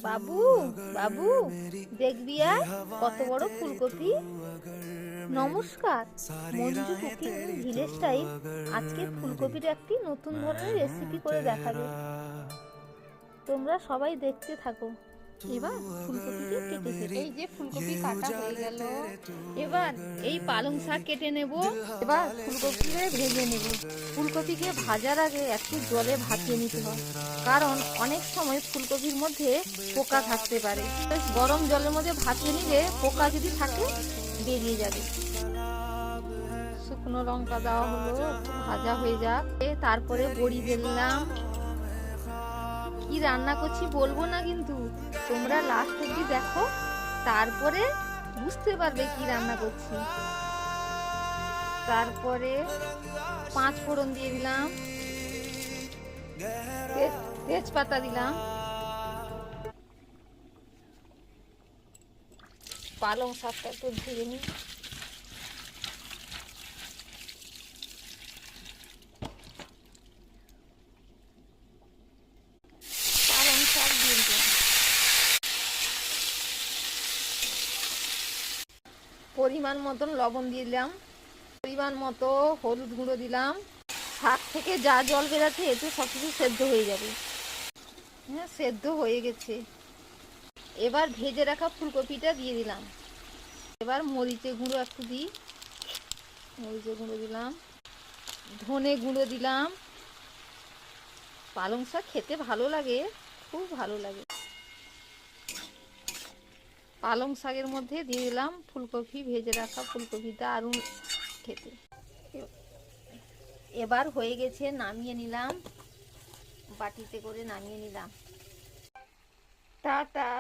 বাবু, বাবু, দেখবি আর কত বড় ফুলকপি। নমস্কার, মঞ্জু কুকিং ভিলেজ স্টাইল আজকে ফুলকপির একটি নতুন ধরনের রেসিপি করে দেখাবে। তোমরা সবাই দেখতে থাকো। এবার ফুলকপিকে কেটে ফেলি। এই যে ফুলকপি কাটা হয়ে গেল, এবার এই পালং শাক কেটে নেব। এবার ফুলকপিকে ভেজে নেব। ফুলকপিকে ভাজার আগে একটু জলে ভাপিয়ে নিতে হয়, কারণ অনেক সময় ফুলকপির মধ্যে পোকা থাকতে পারে। গরম জলের মধ্যে ভাপিয়ে নিলে পোকা যদি থাকে বেরিয়ে যাবে। শুকনো লঙ্কা দেওয়া হলো, একটু ভাজা হয়ে যাক। তারপরে বড়ি দিলাম। কি রান্না করছি বলবো না, কিন্তু তোমরা লাস্ট অব্দি দেখো, তারপরে বুঝতে পারবে কি রান্না করছি। তারপরে 5 ফোড়ন দিয়ে দিলাম, তেজপাতা দিলাম, পালং শাকটা একটু ধুয়ে নিই। পালং শাক দিয়ে দিলাম, পরিমাণ মতন লবণ দিয়ে দিলাম, পরিমাণ মতো হলুদ গুঁড়ো দিলাম। শাক থেকে যা জল বেরাচ্ছে এতে সব কিছু সেদ্ধ হয়ে যাবে। হ্যাঁ, সেদ্ধ হয়ে গেছে। এবার ভেজে রাখা ফুলকপিটা দিয়ে দিলাম। এবার মরিচের গুঁড়ো একটু দিই, মরিচের গুঁড়ো দিলাম, ধনে গুঁড়ো দিলাম। পালং শাক খেতে ভালো লাগে, খুব ভালো লাগে। পালং শাকের মধ্যে দিয়ে দিলাম ফুলকপি, ভেজে রাখা ফুলকপি, দারুণ খেতে। এবার হয়ে গেছে, নামিয়ে নিলাম, বাটিতে করে নামিয়ে নিলাম। টাটা।